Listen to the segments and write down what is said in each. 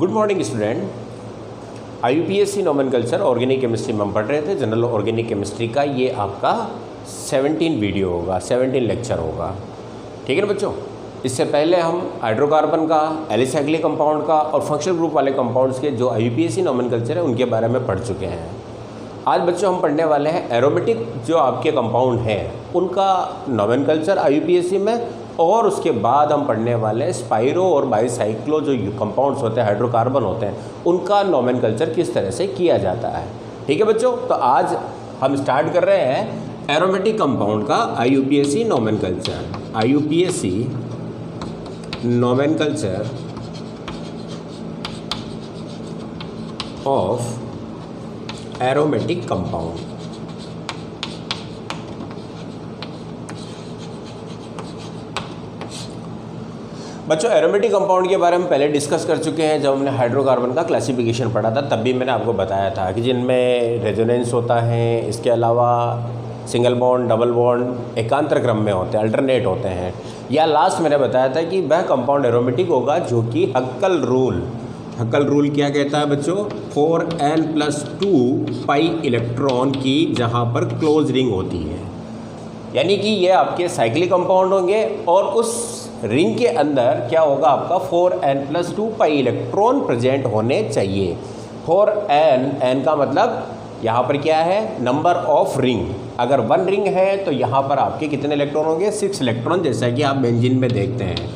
Good morning student. IUPAC nomenclature organic chemistry में हम पढ़ रहे थे। जनरल ऑर्गेनिक केमिस्ट्री का ये आपका 17 वीडियो होगा, 17 लेक्चर होगा। ठीक है ना बच्चों। इससे पहले हम हाइड्रोकार्बन का, एलिसाइक्लिक कंपाउंड का और फंक्शनल ग्रुप वाले कंपाउंड्स के जो IUPAC नॉमेनकल्चर है उनके बारे में पढ़ चुके हैं। आज बच्चों हम पढ़ने वाले हैं एरोमेटिक जो आपके कंपाउंड हैं उनका नॉमेनकल्चर IUPAC में, और उसके बाद हम पढ़ने वाले हैं स्पाइरो और बाईसाइक्लो जो कंपाउंड्स होते हैं, हाइड्रोकार्बन होते हैं, उनका नॉमेनकल्चर किस तरह से किया जाता है। ठीक है बच्चों। तो आज हम स्टार्ट कर रहे हैं एरोमेटिक कंपाउंड का IUPAC nomenclature. IUPAC nomenclature of aromatic compound. बच्चों एरोमेटिक कंपाउंड के बारे में पहले डिस्कस कर चुके हैं। जब हमने हाइड्रोकार्बन का क्लासिफिकेशन पढ़ा था तब भी मैंने आपको बताया था कि जिनमें रेजोनेंस होता है, इसके अलावा सिंगल बॉन्ड, डबल बॉन्ड एकांतर क्रम में होते हैं, अल्टरनेट होते हैं, या लास्ट मैंने बताया था कि वह कंपाउंड एरोमेटिक होगा जो कि हक्कल रूल क्या कहता है बच्चों, 4n+2 पाई इलेक्ट्रॉन की जहाँ पर क्लोज रिंग होती है। यानी कि ये आपके साइक्लिक कंपाउंड होंगे और उस रिंग के अंदर क्या होगा, आपका 4n+2 पाई इलेक्ट्रॉन प्रेजेंट होने चाहिए। 4n का मतलब यहाँ पर क्या है, नंबर ऑफ रिंग। अगर 1 रिंग है तो यहाँ पर आपके कितने इलेक्ट्रॉन होंगे, 6 इलेक्ट्रॉन, जैसा कि आप बेंजीन में देखते हैं।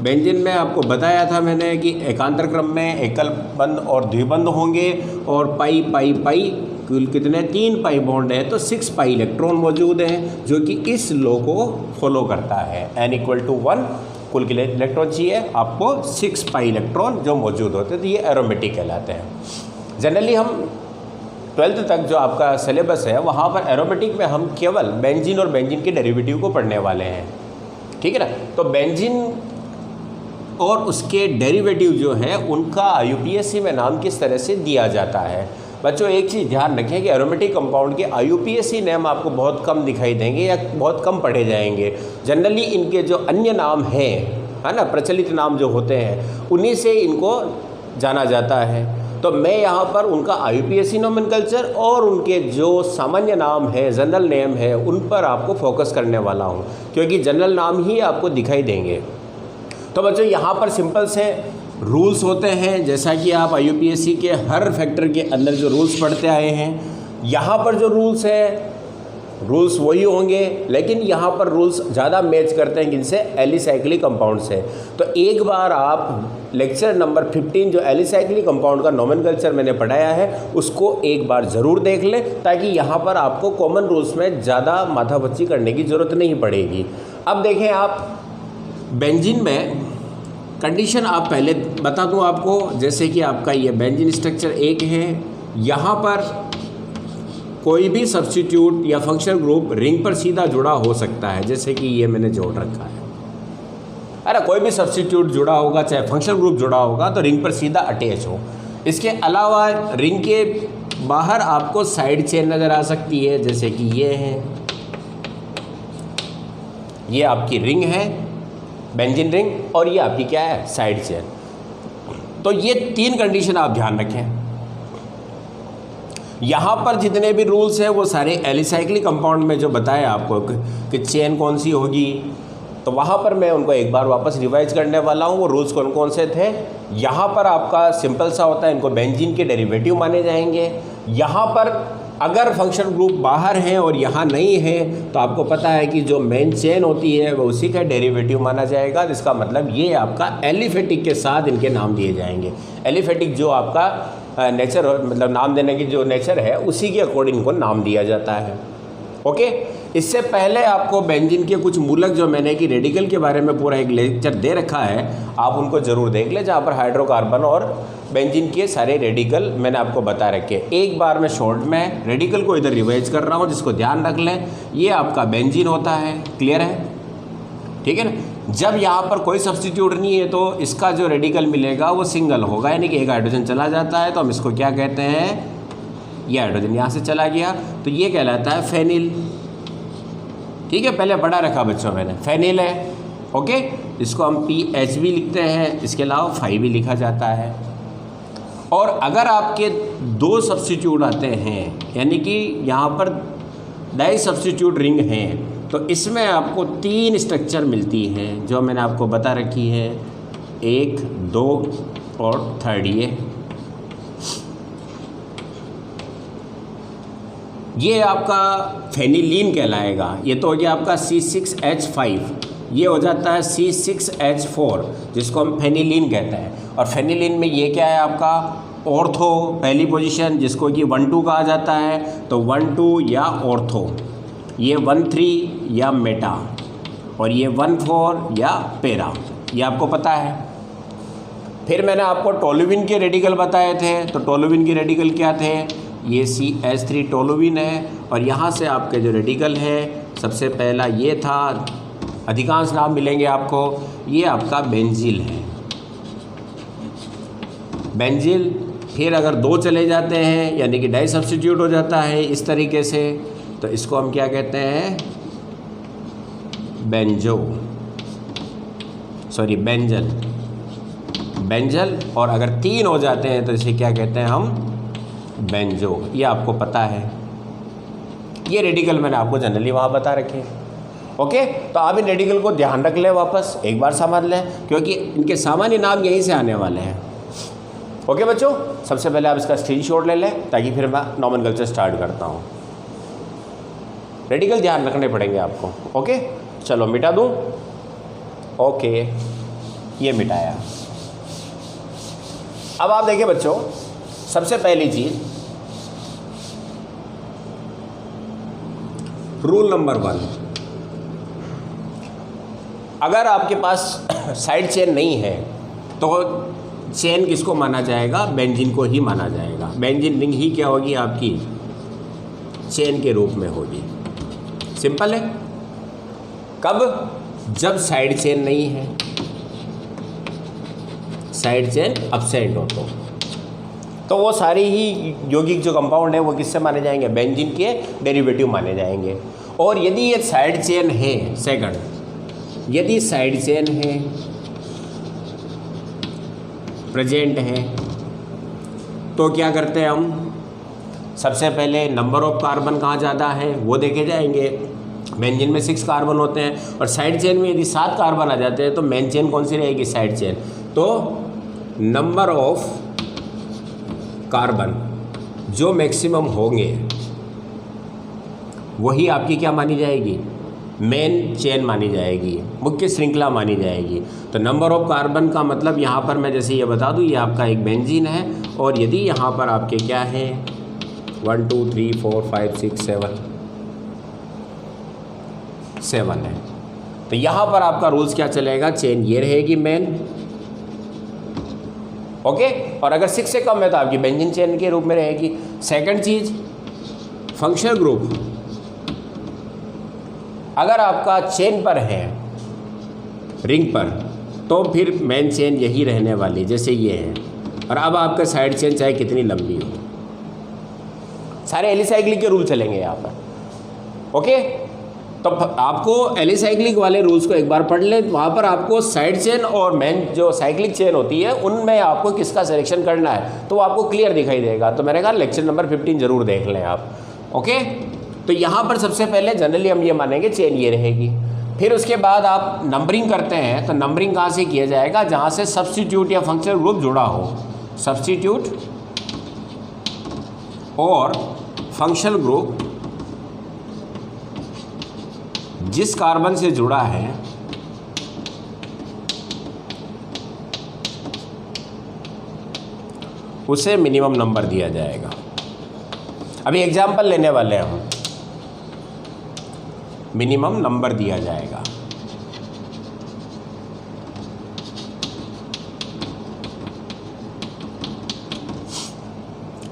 बेंजीन में आपको बताया था मैंने कि एकांतर क्रम में एकल बंध और द्विबंध होंगे, और पाई पाई पाई कुल कितने, 3 पाई बॉन्ड है तो 6 पाई इलेक्ट्रॉन मौजूद हैं, जो कि इस लॉ को फॉलो करता है। n=1 कुल के इलेक्ट्रॉन चाहिए आपको 6 पाई इलेक्ट्रॉन जो मौजूद होते हैं, तो ये एरोमेटिक कहलाते हैं। जनरली हम 12th तक जो आपका सिलेबस है वहाँ पर एरोमेटिक में हम केवल बेंजीन और बेंजीन के डेरिवेटिव को पढ़ने वाले हैं। ठीक है ना। तो बेंजीन और उसके डेरिवेटिव जो है उनका IUPAC में नाम किस तरह से दिया जाता है। बच्चों एक चीज़ ध्यान रखें कि एरोमेटिक कंपाउंड के IUPAC नाम आपको बहुत कम दिखाई देंगे या बहुत कम पढ़े जाएंगे। जनरली इनके जो अन्य नाम हैं, है ना, प्रचलित नाम जो होते हैं उन्हीं से इनको जाना जाता है। तो मैं यहाँ पर उनका IUPAC नॉमेनकल्चर और उनके जो सामान्य नाम है, जनरल नेम है, उन पर आपको फोकस करने वाला हूँ, क्योंकि जनरल नाम ही आपको दिखाई देंगे। तो बच्चों यहाँ पर सिंपल से रूल्स होते हैं, जैसा कि आप IUPAC के हर फैक्टर के अंदर जो रूल्स पढ़ते आए हैं, यहाँ पर जो रूल्स हैं रूल्स वही होंगे, लेकिन यहाँ पर रूल्स ज़्यादा मैच करते हैं किनसे, एलिसाइक्लिक कंपाउंड से। तो एक बार आप लेक्चर नंबर 15 जो एलिसाइक्लिक कंपाउंड का नॉमेनकल्चर मैंने पढ़ाया है उसको एक बार ज़रूर देख लें, ताकि यहाँ पर आपको कॉमन रूल्स में ज़्यादा माथापच्ची करने की ज़रूरत नहीं पड़ेगी। अब देखें आप बेंजीन में कंडीशन आप पहले बता दूं आपको, जैसे कि आपका ये बेंजीन स्ट्रक्चर 1 है, यहाँ पर कोई भी सब्स्टिट्यूट या फंक्शनल ग्रुप रिंग पर सीधा जुड़ा हो सकता है, जैसे कि ये मैंने जोड़ रखा है। अरे कोई भी सब्स्टिट्यूट जुड़ा होगा, चाहे फंक्शनल ग्रुप जुड़ा होगा, तो रिंग पर सीधा अटैच हो। इसके अलावा रिंग के बाहर आपको साइड चेन नज़र आ सकती है, जैसे कि ये है, ये आपकी रिंग है बेंजीन रिंग, और ये आपकी क्या है, साइड चेन। तो ये 3 कंडीशन आप ध्यान रखें। यहाँ पर जितने भी रूल्स हैं वो सारे एलिसाइक्लिक कंपाउंड में जो बताया आपको कि चेन कौन सी होगी, तो वहाँ पर मैं उनको एक बार वापस रिवाइज करने वाला हूँ। वो रूल्स कौन कौन से थे। यहाँ पर आपका सिंपल सा होता है, इनको बेंजीन के डेरिवेटिव माने जाएंगे। यहाँ पर अगर फंक्शनल ग्रुप बाहर हैं और यहाँ नहीं है तो आपको पता है कि जो मेन चेन होती है वो उसी का डेरिवेटिव माना जाएगा। जिसका मतलब ये आपका एलिफेटिक के साथ इनके नाम दिए जाएंगे। एलिफेटिक जो आपका नेचर, मतलब नाम देने की जो नेचर है उसी के अकॉर्डिंग इनको नाम दिया जाता है। ओके। इससे पहले आपको बेंजीन के कुछ मूलक जो मैंने कि रेडिकल के बारे में पूरा एक लेक्चर दे रखा है, आप उनको ज़रूर देख लें, जहाँ पर हाइड्रोकार्बन और बेंजीन के सारे रेडिकल मैंने आपको बता रखे। एक बार मैं शॉर्ट में रेडिकल को इधर रिवाइज कर रहा हूँ, जिसको ध्यान रख लें। ये आपका बेंजीन होता है, क्लियर है, ठीक है ना। जब यहाँ पर कोई सब्स्टिट्यूट नहीं है तो इसका जो रेडिकल मिलेगा वो सिंगल होगा, यानी कि एक हाइड्रोजन चला जाता है, तो हम इसको क्या कहते हैं, ये हाइड्रोजन यहाँ से चला गया तो ये कहलाता है फेनिल। ठीक है, पहले पढ़ा रखा बच्चों मैंने, फेनिल है। ओके, इसको हम PH भी लिखते हैं, इसके अलावा 5 भी लिखा जाता है। और अगर आपके 2 सब्स्टिट्यूट आते हैं, यानी कि यहाँ पर डाई सब्स्टिट्यूट रिंग हैं, तो इसमें आपको 3 स्ट्रक्चर मिलती हैं जो मैंने आपको बता रखी है, 1, 2 और 3 ये आपका फेनिलीन कहलाएगा। ये तो हो गया आपका C6H5, ये हो जाता है C6H4 जिसको हम फेनिलीन कहते हैं। और फेनिलीन में ये क्या है आपका ऑर्थो पहली पोजीशन, जिसको कि 1,2 कहा जाता है, तो 1,2 या ऑर्थो, ये 1,3 या मेटा, और ये 1,4 या पेरा, ये आपको पता है। फिर मैंने आपको टोलुइन के रेडिकल बताए थे, तो टोलुइन के रेडिकल क्या थे, ये CH3 टोलुइन है। और यहाँ से आपके जो रेडिकल है, सबसे पहला ये था, अधिकांश नाम मिलेंगे आपको, ये आपका बेंजील है, बेंजील। फिर अगर 2 चले जाते हैं यानी कि डाई सब्स्टिट्यूट हो जाता है इस तरीके से, तो इसको हम क्या कहते हैं, बेंजल, बेंजल। और अगर 3 हो जाते हैं तो इसे क्या कहते हैं हम, बेंजो। ये आपको पता है, ये रेडिकल मैंने आपको जनरली वहाँ बता रखे हैं। ओके, तो आप इन रेडिकल को ध्यान रख लें, वापस एक बार समझ लें, क्योंकि इनके सामान्य नाम यहीं से आने वाले हैं। ओके बच्चों, सबसे पहले आप इसका स्क्रीनशॉट ले लें ताकि फिर मैं नॉमेनक्लेचर स्टार्ट करता हूँ। रेडिकल ध्यान रखने पड़ेंगे आपको। ओके, चलो मिटा दूँ। ओके, ये मिटाया। अब आप देखिए बच्चों, सबसे पहली चीज़, रूल नंबर 1, अगर आपके पास साइड चेन नहीं है तो चेन किसको माना जाएगा, बेंजीन को ही माना जाएगा। बेंजीन रिंग ही क्या होगी आपकी, चेन के रूप में होगी। सिंपल है। कब, जब साइड चेन नहीं है, साइड चेन अब्सेंट हो तो वो सारी ही यौगिक जो कंपाउंड है वो किससे माने जाएंगे, बेंजीन के डेरिवेटिव माने जाएंगे। और यदि ये साइड चेन है, सेकंड, यदि साइड चेन है, प्रेजेंट है, तो क्या करते हैं हम, सबसे पहले नंबर ऑफ कार्बन कहाँ ज़्यादा है वो देखे जाएंगे। बेंजीन में 6 कार्बन होते हैं, और साइड चेन में यदि 7 कार्बन आ जाते हैं तो मेन चेन कौन सी रहेगी, साइड चेन। तो नंबर ऑफ कार्बन जो मैक्सिमम होंगे वही आपकी क्या मानी जाएगी, मेन चेन मानी जाएगी, मुख्य श्रृंखला मानी जाएगी। तो नंबर ऑफ कार्बन का मतलब यहाँ पर मैं जैसे ये बता दूँ, ये आपका एक बेंजीन है, और यदि यहाँ पर आपके क्या है 1 2 3 4 5 6 7 है, तो यहाँ पर आपका रूल्स क्या चलेगा, चेन ये रहेगी मेन। ओके, और अगर 6 से कम है तो आपकी बेंजीन चेन के रूप में रहेगी। सेकंड चीज़, फंक्शनल ग्रुप, अगर आपका चेन पर है, रिंग पर, तो फिर मेन चेन यही रहने वाली जैसे ये है। और अब आपका साइड चेन चाहे कितनी लंबी हो, सारे एलिसाइक्लिक के रूल चलेंगे यहाँ पर। ओके, तो आपको एलिसाइक्लिक वाले रूल्स को एक बार पढ़ लें, वहाँ पर आपको साइड चेन और मेन जो साइक्लिक चेन होती है उनमें आपको किसका सिलेक्शन करना है तो वो आपको क्लियर दिखाई देगा। तो मैंने कहा लेक्चर नंबर 15 जरूर देख लें आप। ओके, तो यहाँ पर सबसे पहले जनरली हम ये मानेंगे चेन ये रहेगी। फिर उसके बाद आप नंबरिंग करते हैं, तो नंबरिंग कहाँ से किया जाएगा, जहाँ से सब्स्टिट्यूट या फंक्शनल ग्रुप जुड़ा हो। सब्स्टिट्यूट और फंक्शनल ग्रुप जिस कार्बन से जुड़ा है उसे मिनिमम नंबर दिया जाएगा। अभी एग्जाम्पल लेने वाले हैं हम, मिनिमम नंबर दिया जाएगा।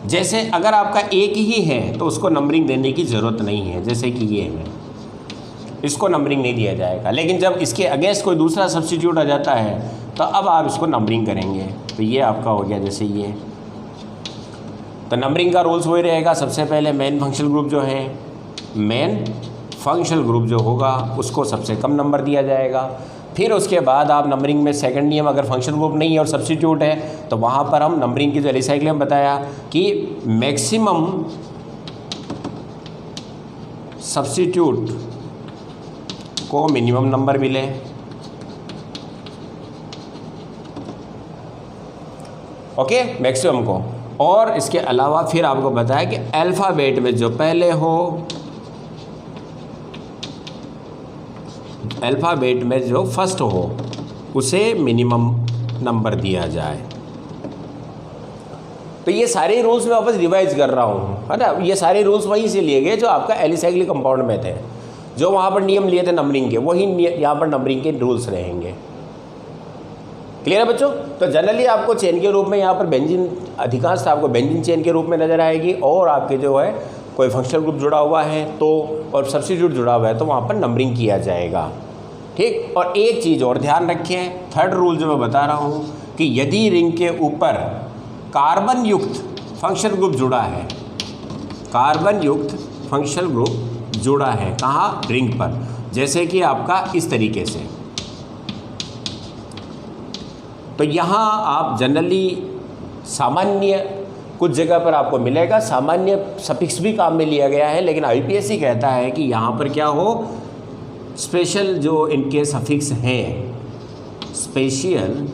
जैसे अगर आपका एक ही है तो उसको नंबरिंग देने की ज़रूरत नहीं है, जैसे कि ये है, इसको नंबरिंग नहीं दिया जाएगा। लेकिन जब इसके अगेंस्ट कोई दूसरा सब्स्टिट्यूट आ जाता है तो अब आप इसको नंबरिंग करेंगे। तो ये आपका हो गया जैसे ये, तो नंबरिंग का रूल्स वही रहेगा। सबसे पहले मेन फंक्शनल ग्रुप जो है, मेन फंक्शनल ग्रुप जो होगा उसको सबसे कम नंबर दिया जाएगा। फिर उसके बाद आप नंबरिंग में सेकंड नियम, अगर फंक्शन ग्रुप नहीं है और सब्स्टिट्यूट है तो वहाँ पर हम नंबरिंग की जो एलिसाइक्लिक में बताया कि मैक्सिमम सब्स्टिट्यूट को मिनिमम नंबर मिले, ओके, मैक्सिमम को। और इसके अलावा फिर आपको बताया कि अल्फ़ाबेट में जो पहले हो, अल्फ़ाबेट में जो फर्स्ट हो उसे मिनिमम नंबर दिया जाए। तो ये सारे रूल्स मैं वापस रिवाइज कर रहा हूँ, है ना। ये सारे रूल्स वहीं से लिए गए जो आपका एलिसाइक्लिक कंपाउंड में थे, जो वहाँ पर नियम लिए थे नंबरिंग के, वही यहाँ पर नंबरिंग के रूल्स रहेंगे। क्लियर है बच्चों। तो जनरली आपको चेन के रूप में यहाँ पर बेंजीन, अधिकांश आपको बेंजीन चेन के रूप में नज़र आएगी, और आपके जो है कोई फंक्शनल ग्रुप जुड़ा हुआ है तो, और सब्स्टिट्यूट जुड़ा हुआ है तो वहाँ पर नंबरिंग किया जाएगा, ठीक। और एक चीज़ और ध्यान रखें, थर्ड रूल जो मैं बता रहा हूँ कि यदि रिंग के ऊपर कार्बन युक्त फंक्शनल ग्रुप जुड़ा है, कार्बन युक्त फंक्शनल ग्रुप जुड़ा है, कहाँ, रिंग पर, जैसे कि आपका इस तरीके से, तो यहाँ आप जनरली सामान्य कुछ जगह पर आपको मिलेगा, सामान्य सफिक्स भी काम में लिया गया है, लेकिन आईपीएससी कहता है कि यहाँ पर क्या हो, स्पेशल जो इनके सफिक्स हैं, स्पेशल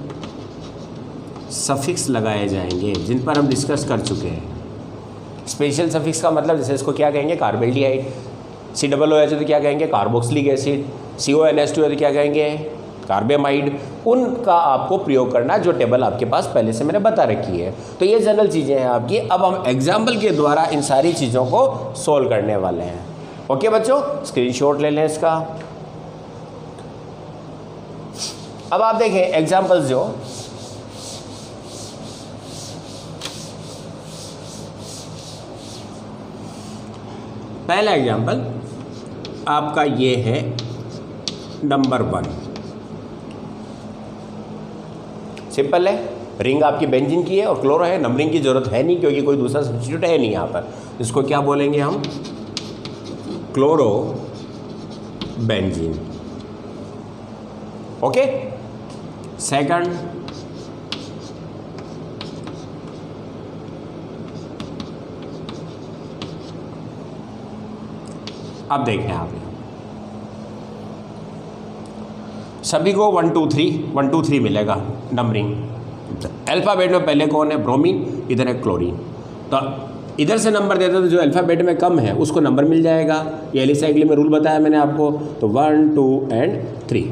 सफिक्स लगाए जाएंगे, जिन पर हम डिस्कस कर चुके हैं। स्पेशल सफिक्स का मतलब जैसे इसको क्या कहेंगे, कार्बेल्डिहाइड, COOH तो क्या कहेंगे, कार्बोक्सिलिक एसिड, CONH2 तो क्या कहेंगे, कार्बेमाइड। उनका आपको प्रयोग करना, जो टेबल आपके पास पहले से मैंने बता रखी है। तो ये जनरल चीज़ें हैं आपकी। अब हम एग्जाम्पल के द्वारा इन सारी चीज़ों को सोल्व करने वाले हैं। ओके बच्चों, स्क्रीनशॉट ले लें इसका। अब आप देखें एग्जाम्पल्स जो पहला एग्जाम्पल आपका ये है नंबर 1। सिंपल है, रिंग आपकी बेंजीन की है और क्लोरो है, नंबरिंग की जरूरत है नहीं क्योंकि कोई दूसरा सब्स्टिट्यूट है नहीं यहाँ पर। इसको क्या बोलेंगे हम, क्लोरो बेंजीन। ओके, सेकंड अब देखें आप सभी को 1 2 3 मिलेगा नंबरिंग। अल्फ़ाबेट में पहले कौन है, ब्रोमीन, इधर है क्लोरीन। तो इधर से नंबर देते तो जो अल्फ़ाबेट में कम है उसको नंबर मिल जाएगा। ये एलिसाइक्लिक में रूल बताया मैंने आपको। तो 1 2 एंड 3,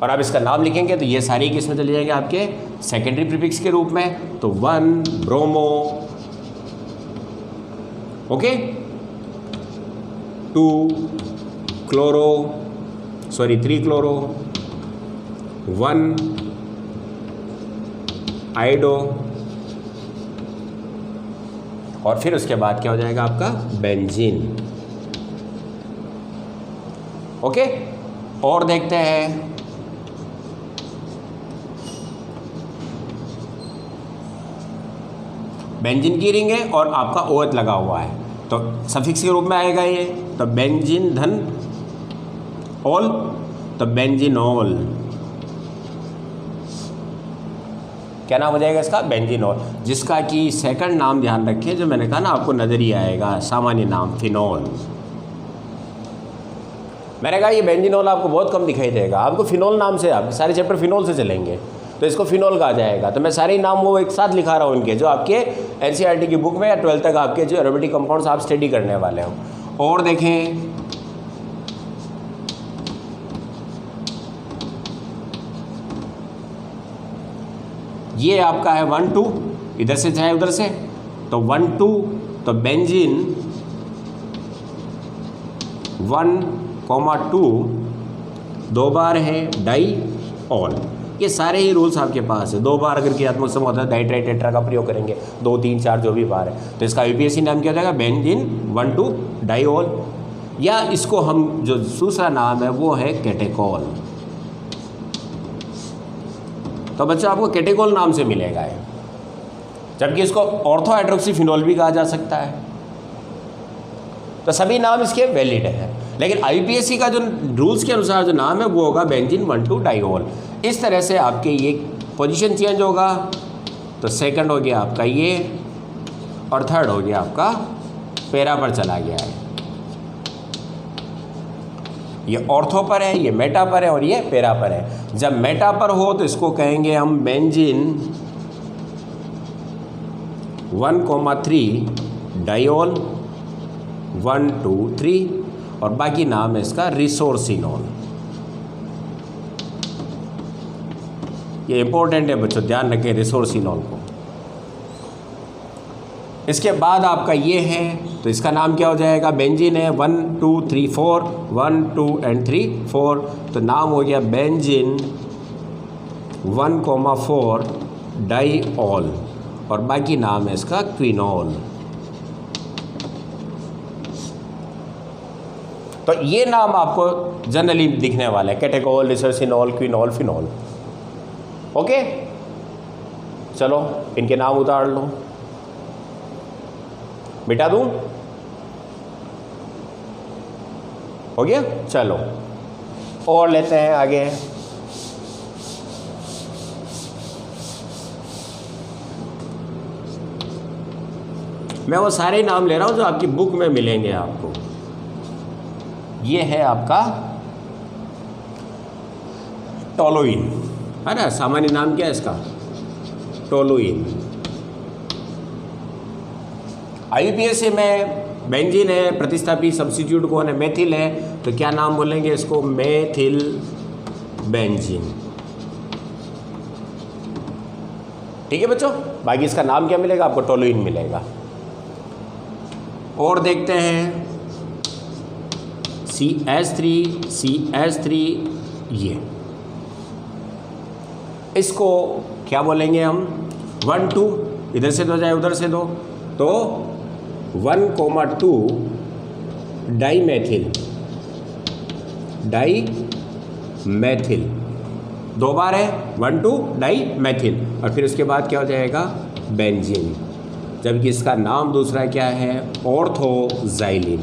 और आप इसका नाम लिखेंगे तो ये सारी किस में चले जाएंगे, आपके सेकेंडरी प्रीफिक्स के रूप में। तो 1 ब्रोमो, ओके, 3 क्लोरो, 1 आइडो, और फिर उसके बाद क्या हो जाएगा आपका बेंजीन। ओके, और देखते हैं बेंजीन की रिंग है और आपका OH लगा हुआ है तो सफिक्स के रूप में आएगा ये। तो बेंजीन धन ऑल, तो बेंजीनॉल, क्या नाम हो जाएगा इसका, बेंजीनॉल, जिसका कि सेकंड नाम ध्यान रखें जो मैंने कहा ना आपको नजर ही आएगा, सामान्य नाम फिनॉल। मैंने कहा ये बेंजीनॉल आपको बहुत कम दिखाई देगा, आपको फिनॉल नाम से, आपके सारे चैप्टर फिनॉल से चलेंगे तो इसको फिनॉल कहा जाएगा। तो मैं सारे नाम वो एक साथ लिखा रहा हूँ इनके, जो आपके NCERT की बुक में या 12th तक आपके जो एरोमेटिक कंपाउंड्स आप स्टडी करने वाले हो। और देखें ये आपका है 1 2, इधर से चाहे उधर से, तो 1 2, तो बेंजीन 1,2 दो बार है डाई ऑल। ये सारे ही रूल्स आपके पास है। 2 बार अगर क्रियात्मक समूह होता है डाई ट्राई टेट्रा का प्रयोग करेंगे, 2 3 4 जो भी बार है। तो इसका यूपीएससी नाम क्या हो जाएगा, बेंजीन 1 2 डाई ऑल, या इसको हम जो दूसरा नाम है वो है कैटेकोल। तो बच्चों आपको कैटेकोल नाम से मिलेगा है, जबकि इसको ऑर्थो हाइड्रोक्सी फिनॉल भी कहा जा सकता है। तो सभी नाम इसके वैलिड हैं, लेकिन IUPAC का जो रूल्स के अनुसार जो नाम है वो होगा बेंजीन 1,2-डाइओल। इस तरह से आपके ये पोजीशन चेंज होगा। तो सेकंड हो गया आपका ये, और थर्ड हो गया आपका पैरा पर चला गया है। ये ऑर्थो पर है, ये मेटा पर है और ये पैरा पर है। जब मेटा पर हो तो इसको कहेंगे हम बेंजीन 1,3-डाइओल 1, 2, 3, और बाकी नाम है इसका रिसोर्सिनोल। ये इंपॉर्टेंट है बच्चों, ध्यान रखें रिसोर्सिनोल को। इसके बाद आपका ये है, तो इसका नाम क्या हो जाएगा? बेंजीन है 1, 2, 3, 4, 1, 2 and 3, 4, तो नाम हो गया बेंजीन 1,4-डाइओल, और बाकी नाम है इसका क्विनोल। तो ये नाम आपको जनरली दिखने वाला है, कैटेकोल, रिसोर्सिनोल, क्विनोल, फिनोल। ओके, चलो इनके नाम उतार लो, मिटा दूं? हो गया? चलो और लेते हैं आगे। मैं वो सारे नाम ले रहा हूं जो आपकी बुक में मिलेंगे आपको। ये है आपका टोलुइन, है ना? सामान्य नाम क्या है इसका? टोलुइन। IUPAC में बेंजीन है, प्रतिस्थापी सब्स्टिट्यूट कौन है? मेथिल है, तो क्या नाम बोलेंगे इसको? Methyl benzene. ठीक है बच्चों, बाकी इसका नाम क्या मिलेगा आपको? टोलुइन मिलेगा। और देखते हैं CH3, ये इसको क्या बोलेंगे हम? 1, 2, इधर से दो जाए उधर से दो, तो 1,2 डाइमेथिल, दो बार है 1, 2 डाइमेथिल, और फिर उसके बाद क्या हो जाएगा? बेंजीन। जबकि इसका नाम दूसरा क्या है? ऑर्थोजाइलिन।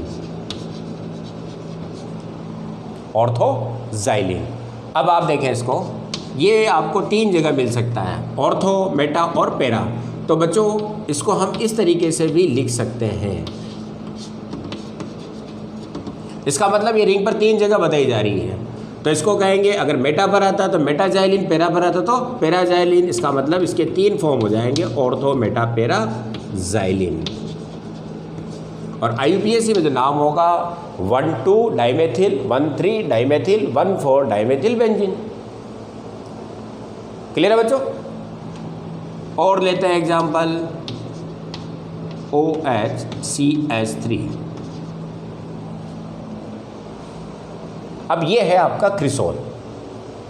ऑर्थोजाइलिन। अब आप देखें इसको, ये आपको 3 जगह मिल सकता है, ऑर्थो, मेटा और पैरा। तो बच्चों इसको हम इस तरीके से भी लिख सकते हैं। इसका मतलब ये रिंग पर 3 जगह बताई जा रही है। तो इसको कहेंगे, अगर मेटा पर आता तो मेटाजाइलिन, पैरा पर आता तो पैराजाइलिन। इसका मतलब इसके 3 फॉर्म हो जाएंगे, ऑर्थो, मेटा, पैरा, जाइलिन। और IUPAC में जो नाम होगा 1, 2 dimethyl, 1, 3 dimethyl, 1, 4 dimethyl benzene. Clear है बच्चों? और लेते हैं एग्जाम्पल OHCH3। अब ये है आपका क्रिसोल।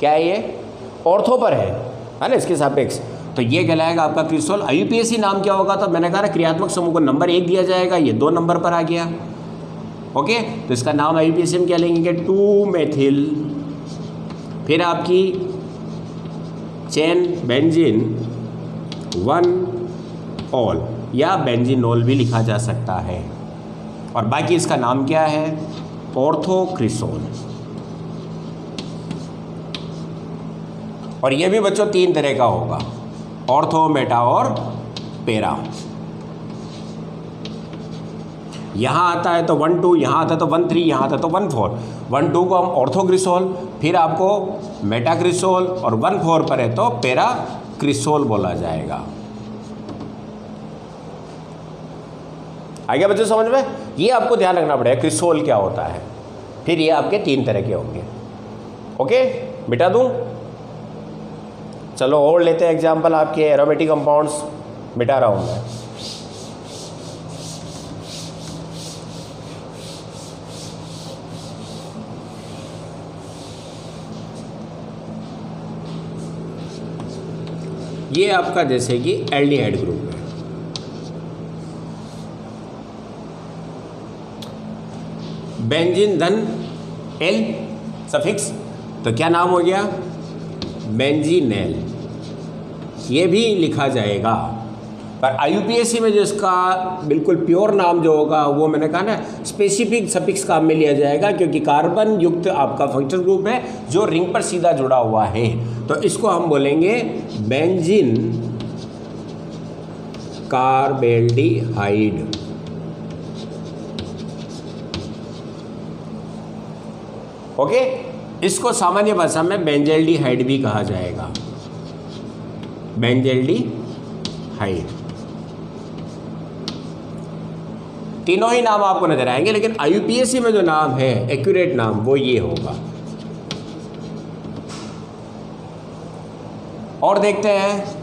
क्या है ये? ऑर्थो पर है ना इसके सापेक्ष, तो ये कहलाएगा आपका क्रिसोल। IUPAC नाम क्या होगा? तो मैंने कहा क्रियात्मक समूह को नंबर 1 दिया जाएगा, ये 2 नंबर पर आ गया। ओके, तो इसका नाम IUPAC में क्या लेंगे? 2 मेथिल, फिर आपकी चेन बेंजीन 1 ऑल, या बेंजीनोल भी लिखा जा सकता है। और बाकी इसका नाम क्या है? ऑर्थोक्रिसोल। और ये भी बच्चों 3 तरह का होगा, ऑर्थो, मेटा और पैरा। यहाँ आता है तो 1, 2, यहाँ आता है तो 1, 3, यहाँ आता है तो 1, 4। 1, 2 को हम ऑर्थोक्रिसोल, फिर आपको मेटाक्रिसोल, और 1, 4 पर है तो पैराक्रिसोल बोला जाएगा। आ गया बच्चों समझ में? ये आपको ध्यान रखना पड़ेगा क्रिसोल क्या होता है। फिर ये आपके 3 तरह के होंगे। ओके, मिटा दूँ? चलो और लेते हैं एग्जाम्पल आपके एरोमेटिक कंपाउंड्स। मिटा रहा हूँ मैं। ये आपका जैसे कि एल्डिहाइड ग्रुप है, बेंजीन धन एल सफिक्स, तो क्या नाम हो गया? बेंजीनेल। ये भी लिखा जाएगा। पर IUPAC में जो इसका बिल्कुल प्योर नाम जो होगा वो मैंने कहा ना स्पेसिफिक सफिक्स काम में लिया जाएगा, क्योंकि कार्बन युक्त आपका फंक्शनल ग्रुप है जो रिंग पर सीधा जुड़ा हुआ है, तो इसको हम बोलेंगे बेंजीन कार्बेल्डिहाइड। ओके, इसको सामान्य भाषा में बेंजल्डिहाइड भी कहा जाएगा, बेंजल्डिहाइड। तीनों ही नाम आपको नजर आएंगे, लेकिन IUPAC में जो नाम है एक्यूरेट नाम वो ये होगा। और देखते हैं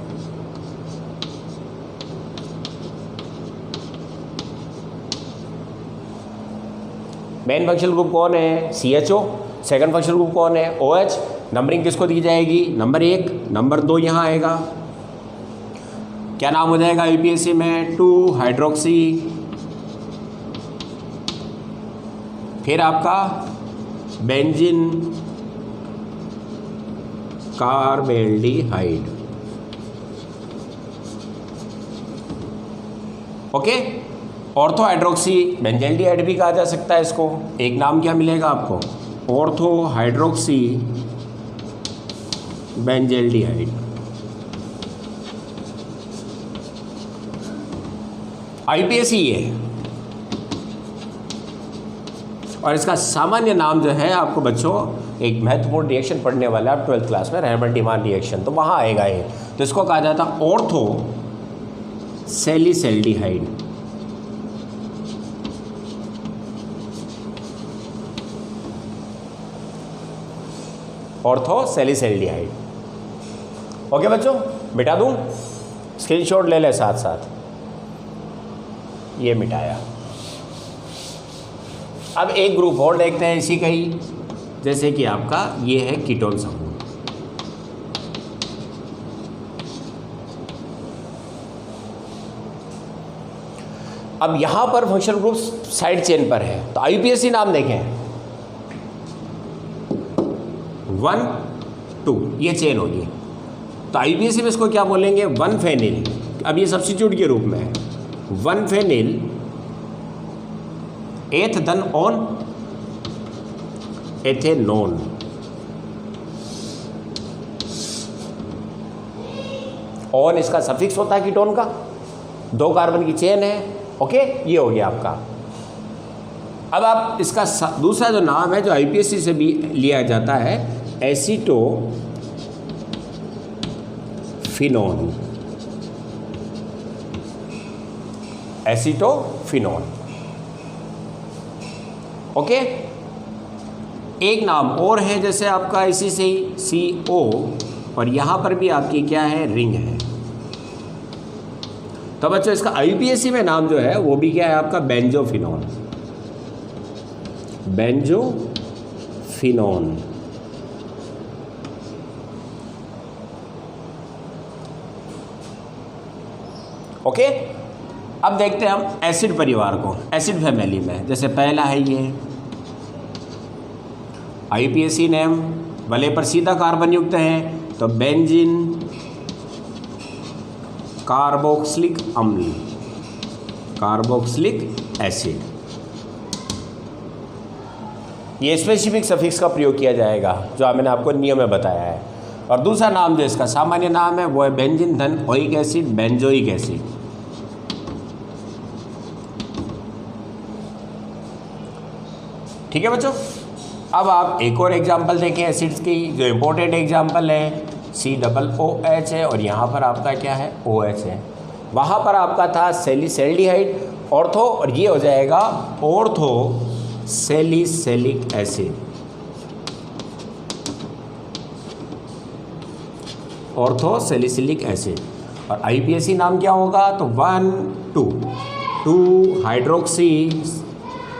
मेन फंक्शनल ग्रुप कौन है, CHO। सेकंड फंक्शनल ग्रुप कौन है, OH। नंबरिंग किसको दी जाएगी, नंबर 1, नंबर 2 यहाँ आएगा। क्या नाम हो जाएगा IUPAC में, 2 हाइड्रोक्सी, फिर आपका benzene carbaldehyde. Okay, ortho hydroxy benzaldehyde भी कहा जा सकता है इसको। एक नाम क्या मिलेगा आपको, ऑर्थो हाइड्रोक्सी बेंजल्डिहाइड। IUPAC ये है। और इसका सामान्य नाम जो है आपको बच्चों, एक महत्वपूर्ण रिएक्शन पढ़ने वाला है आप 12th क्लास में, रेमंड-डी-मान रिएक्शन, तो वहाँ आएगा ये। तो इसको कहा जाता है ऑर्थो सैलिसिल्डिहाइड। ऑर्थो सैलिसिल्डिहाइड। ओके बच्चों, मिटा दूँ, स्क्रीनशॉट ले ले साथ साथ, ये मिटाया। अब एक ग्रुप और देखते हैं इसी का ही, जैसे कि आपका ये है कीटोन समूह। अब यहां पर फंक्शनल ग्रुप साइड चेन पर है, तो IUPAC नाम देखें 1 2, ये चेन होगी। तो IUPAC में इसको क्या बोलेंगे, 1 फेनिल। अब ये सब्स्टिट्यूट के रूप में है, 1 फेनिल एथ धन ऑन एथेनोन। ऑन इसका सफिक्स होता है कीटोन का, 2 कार्बन की चेन है। ओके, ये हो गया आपका। अब आप इसका दूसरा जो नाम है जो IUPAC से भी लिया जाता है, एसीटोफिनोन। एसीटोफिनोन। ओके, एक नाम और है जैसे आपका इसी से ही CO, और यहाँ पर भी आपकी क्या है, रिंग है। तो बच्चों इसका IUPAC में नाम जो है वो भी क्या है आपका, बेंजोफिनोन। बेंजोफिनोन। ओके, अब देखते हैं हम एसिड परिवार को, एसिड फैमिली में। जैसे पहला है ये IUPAC नेम, वले पर सीधा कार्बन युक्त है, तो बेंजीन कार्बोक्सिलिक अम्ल, कार्बोक्सिलिक एसिड। ये स्पेसिफिक सफिक्स का प्रयोग किया जाएगा जो मैंने आपको नियम में बताया है। और दूसरा नाम जो इसका सामान्य नाम है वो है बेंजीन धन ओइक एसिड, बेंजोइक एसिड। ठीक है बच्चों, अब आप एक और एग्जाम्पल देखें एसिड्स की, जो इम्पोर्टेंट एग्जाम्पल है COOH है, और यहाँ पर आपका क्या है, OH है। वहाँ पर आपका था सैलिसिल्डिहाइड ऑर्थो, और ये हो जाएगा ortho salicylic acid. Ortho salicylic acid. और IUPAC नाम क्या होगा, तो 1 2 हाइड्रोक्सी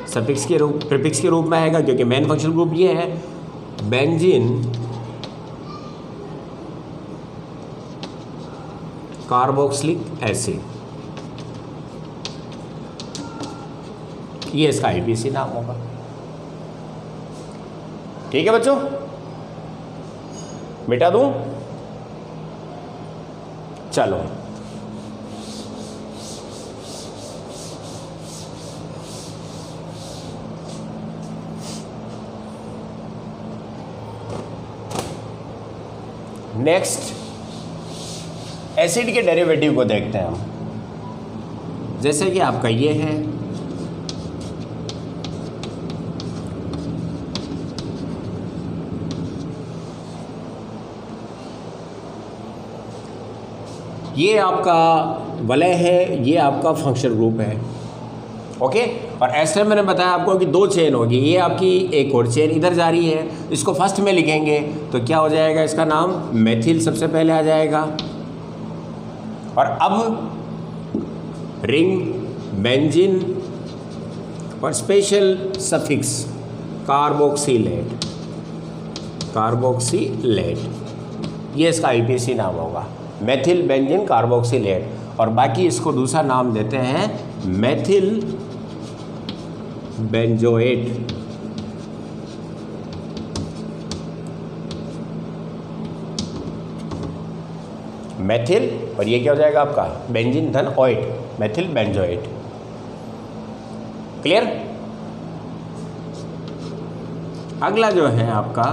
सफिक्स के रूप, प्रीफिक्स के रूप में आएगा, क्योंकि मेन फंक्शनल ग्रुप ये है बेंजीन कार्बोक्सिलिक एसिड। ये इसका IUPAC नाम होगा। ठीक है बच्चों, मिटा दूं, चलो नेक्स्ट एसिड के डेरिवेटिव को देखते हैं हम। जैसे कि आपका ये है, ये आपका वलय है, ये आपका फंक्शनल ग्रुप है। ओके, और ऐसे मैंने बताया आपको कि दो चेन होगी, ये आपकी एक और चेन इधर जा रही है, इसको फर्स्ट में लिखेंगे तो क्या हो जाएगा, इसका नाम मेथिल सबसे पहले आ जाएगा। और अब रिंग, बेंजीन और स्पेशल सफिक्स कार्बोक्सिलेट, ये इसका आईपीएसी नाम होगा, मेथिल बेंजीन कार्बोक्सिलेट। और बाकी इसको दूसरा नाम देते हैं मेथिल बेंजोएट। मेथिल और ये क्या हो जाएगा आपका बेंजीन धन ऑइट, मेथिल बेंजोएट। क्लियर। अगला जो है आपका,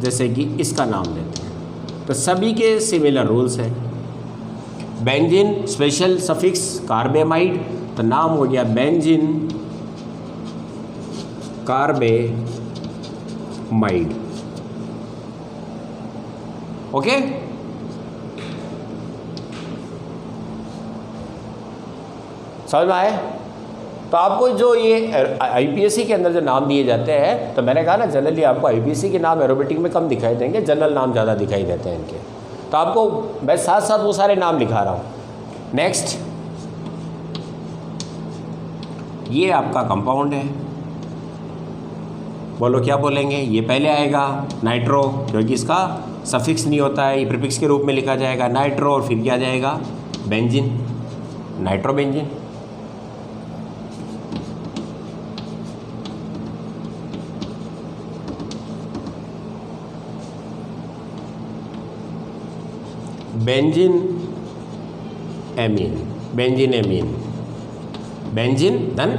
जैसे कि इसका नाम लेते हैं तो सभी के सिमिलर रूल्स हैं। बेंजीन स्पेशल सफिक्स कार्बेमाइड, तो नाम हो गया बेंजीन कार्बेमाइड। ओके, समझ में आए। तो आपको जो ये आईपीएससी के अंदर जो नाम दिए जाते हैं, तो मैंने कहा ना जनरली आपको आईपीएससी के नाम एरोमेटिक में कम दिखाई देंगे, जनरल नाम ज़्यादा दिखाई देते हैं इनके। तो आपको मैं साथ साथ वो सारे नाम लिखा रहा हूँ। नेक्स्ट, ये आपका कंपाउंड है, बोलो क्या बोलेंगे। ये पहले आएगा नाइट्रो, क्योंकि इसका सफिक्स नहीं होता है, ये प्रीफिक्स के रूप में लिखा जाएगा नाइट्रो, और फिर क्या जाएगा benzene, nitrobenzene. Benzene amine, benzene amine, benzene धन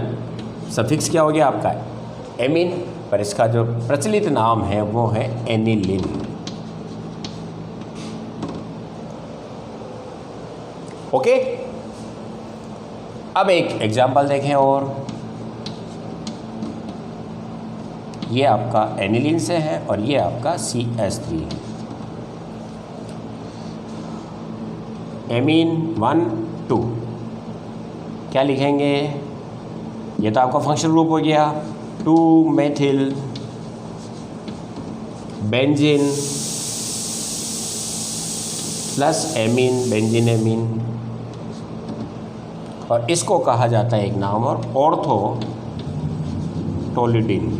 सफिक्स क्या हो गया आपका एमीन, पर इसका जो प्रचलित नाम है वो है एनिलीन। ओके, अब एक एग्जाम्पल देखें, और ये आपका एनिलीन से है और ये आपका CH3 है। एमीन 1 2 क्या लिखेंगे, ये तो आपका फंक्शनल ग्रुप हो गया, 2 methyl benzene plus amine, benzene amine, और इसको कहा जाता है एक नाम और ऑर्थो टोलुडिन,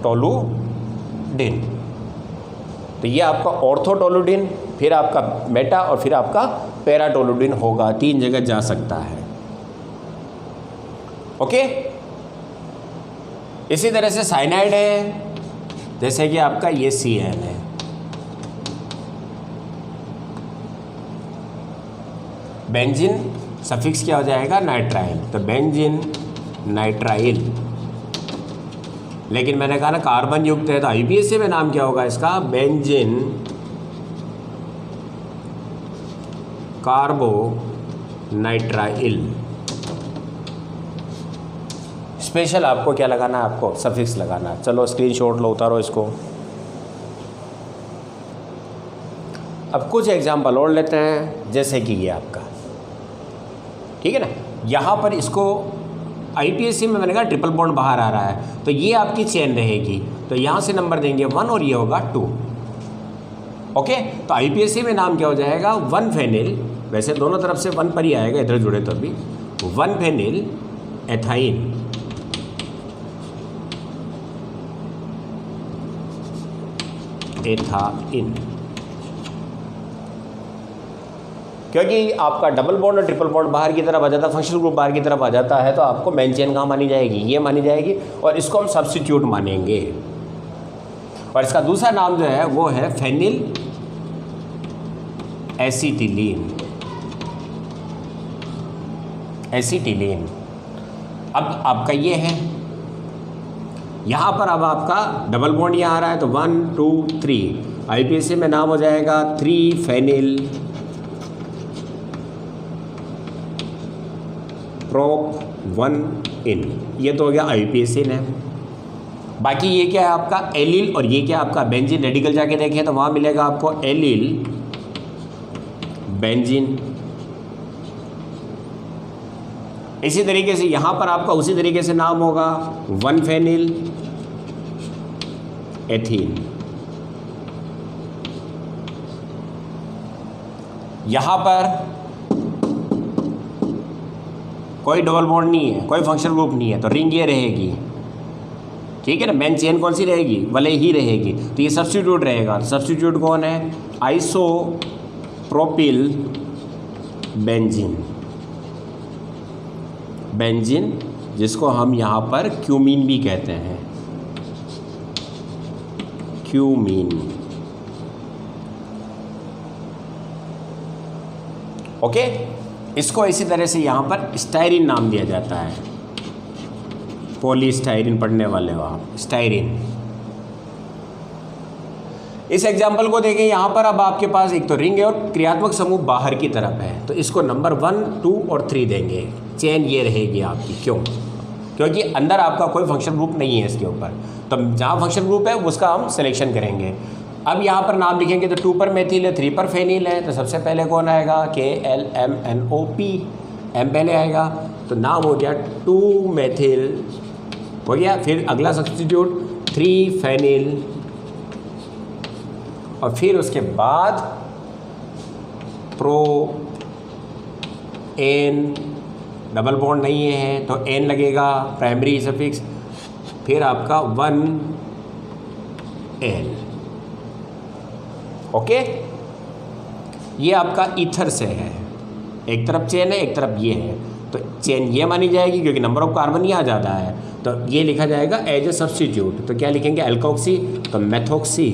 टोलुडिन। तो ये आपका ऑर्थोटोलुडिन, फिर आपका मेटा और फिर आपका पैराटोलुडिन होगा, 3 जगह जा सकता है। ओके, इसी तरह से साइनाइड है, जैसे कि आपका ये CN है, बेंजीन सफिक्स क्या हो जाएगा नाइट्राइल, तो बेंजीन नाइट्राइल। लेकिन मैंने कहा ना कार्बन युक्त है, तो आईपीएससी में नाम क्या होगा इसका बेंजीन कार्बो नाइट्राइल। स्पेशल आपको क्या लगाना है, आपको सफिक्स लगाना है। चलो स्क्रीनशॉट लो, उतारो इसको। अब कुछ एग्जाम्पल और लेते हैं, जैसे कि ये आपका, ठीक है ना, यहाँ पर इसको आईपीएससी में मैंने कहा ट्रिपल बॉन्ड बाहर आ रहा है, तो ये आपकी चेन रहेगी, तो यहाँ से नंबर देंगे 1 और ये होगा 2। ओके, तो आईपीएससी में नाम क्या हो जाएगा 1 फेनिल, वैसे दोनों तरफ से 1 पर ही आएगा, इधर जुड़े तो भी 1 फेनिल एथाइन, एथाइन। क्योंकि आपका डबल बॉन्ड और ट्रिपल बॉन्ड बाहर की तरफ आ जाता है, फंक्शनल ग्रुप बाहर की तरफ आ जाता है, तो आपको मेन चेन कहाँ मानी जाएगी, ये मानी जाएगी, और इसको हम सब्स्टिट्यूट मानेंगे। और इसका दूसरा नाम जो है वो है फेनिल एसिटिलीन, एसिटिलीन। अब आपका ये है, यहाँ पर अब आपका डबल बॉन्ड यहाँ आ रहा है तो 1 2 3 IUPAC में नाम हो जाएगा 3 फेनिल प्रोप 1 इन। ये तो हो गया IUPAC ने। बाकी ये क्या है आपका एलिल और ये क्या आपका बेंजीन। रेडिकल जाके देखें तो वहाँ मिलेगा आपको एलिल बेंजीन। इसी तरीके से यहाँ पर आपका उसी तरीके से नाम होगा 1 फेनिल एथीन। यहाँ पर कोई डबल बॉन्ड नहीं है, कोई फंक्शनल ग्रुप नहीं है, तो रिंग ये रहेगी, ठीक है ना। मेन चेन कौन सी रहेगी, वले ही रहेगी, तो ये सब्स्टिट्यूट रहेगा। सब्स्टिट्यूट कौन है, आइसोप्रोपिल बेंजीन। बेंजीन जिसको हम यहाँ पर क्यूमीन भी कहते हैं, क्यूमीन। ओके, इसको इसी तरह से यहाँ पर स्टायरिन नाम दिया जाता है। पॉलीस्टायरिन पढ़ने वाले हो आप, स्टायरिन। इस एग्जाम्पल को देखें, यहाँ पर अब आपके पास एक तो रिंग है और क्रियात्मक समूह बाहर की तरफ है, तो इसको नंबर 1 2 और 3 देंगे। चेन ये रहेगी आपकी, क्यों? क्योंकि अंदर आपका कोई फंक्शन ग्रुप नहीं है इसके ऊपर, तो जहाँ फंक्शन ग्रुप है उसका हम सिलेक्शन करेंगे। अब यहाँ पर नाम लिखेंगे तो 2 पर मेथिल है, 3 पर फेनिल है, तो सबसे पहले कौन आएगा, KLMNOP, M पहले आएगा, तो नाम हो गया 2 मेथिल हो गया। फिर अगला सब्स्टिट्यूट 3 फेनिल और फिर उसके बाद प्रो एन, डबल बॉन्ड नहीं है तो एन लगेगा, प्राइमरी सफिक्स, फिर आपका 1 एल। ओके, ये आपका ईथर से है, एक तरफ चेन है एक तरफ ये है, तो चेन ये मानी जाएगी क्योंकि नंबर ऑफ कार्बन ही आ जाता है, तो ये लिखा जाएगा एज ए सब्स्टिट्यूट। तो क्या लिखेंगे, एल्कोक्सी, तो मेथोक्सी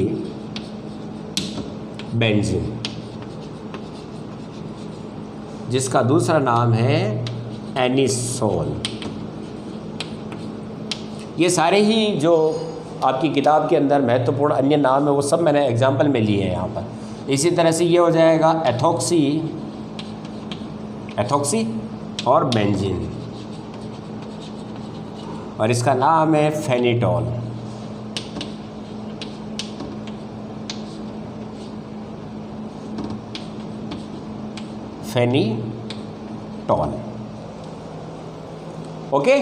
बेंजीन, जिसका दूसरा नाम है एनिसोल। ये सारे ही जो आपकी किताब के अंदर महत्वपूर्ण अन्य नाम है वो सब मैंने एग्जाम्पल में लिए हैं यहाँ पर। इसी तरह से ये हो जाएगा एथोक्सी, एथोक्सी और बेंजीन, और इसका नाम है फेनिटॉल। फेनिटॉल। ओके,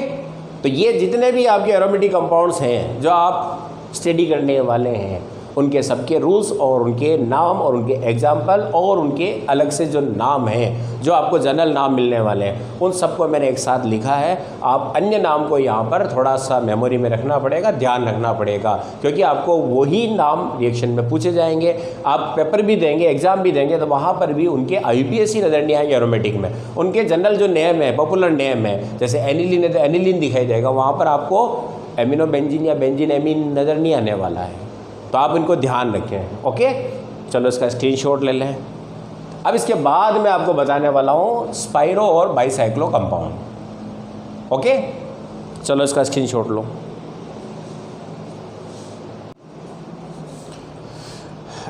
तो ये जितने भी आपके एरोमेटिक कंपाउंड्स हैं जो आप स्टडी करने वाले हैं, उनके सबके रूल्स और उनके नाम और उनके एग्जाम्पल और उनके अलग से जो नाम हैं, जो आपको जनरल नाम मिलने वाले हैं, उन सबको मैंने एक साथ लिखा है। आप अन्य नाम को यहाँ पर थोड़ा सा मेमोरी में रखना पड़ेगा, ध्यान रखना पड़ेगा, क्योंकि आपको वही नाम रिएक्शन में पूछे जाएंगे। आप पेपर भी देंगे, एग्जाम भी देंगे, तो वहाँ पर भी उनके IUPAC नज़र नहीं आएंगे एरोमेटिक में। उनके जनरल जो नेम है, पॉपुलर नेम है, जैसे एनिलीन है तो एनिलीन दिखाई देगा, वहाँ पर आपको एमिनो बेंजीन या बेंजीन एमीन नज़र नहीं आने वाला है, तो आप इनको ध्यान रखें। ओके, चलो इसका स्क्रीनशॉट ले लें। अब इसके बाद मैं आपको बताने वाला हूँ स्पाइरो और बाईसाइक्लो कंपाउंड। ओके, चलो इसका स्क्रीनशॉट लो।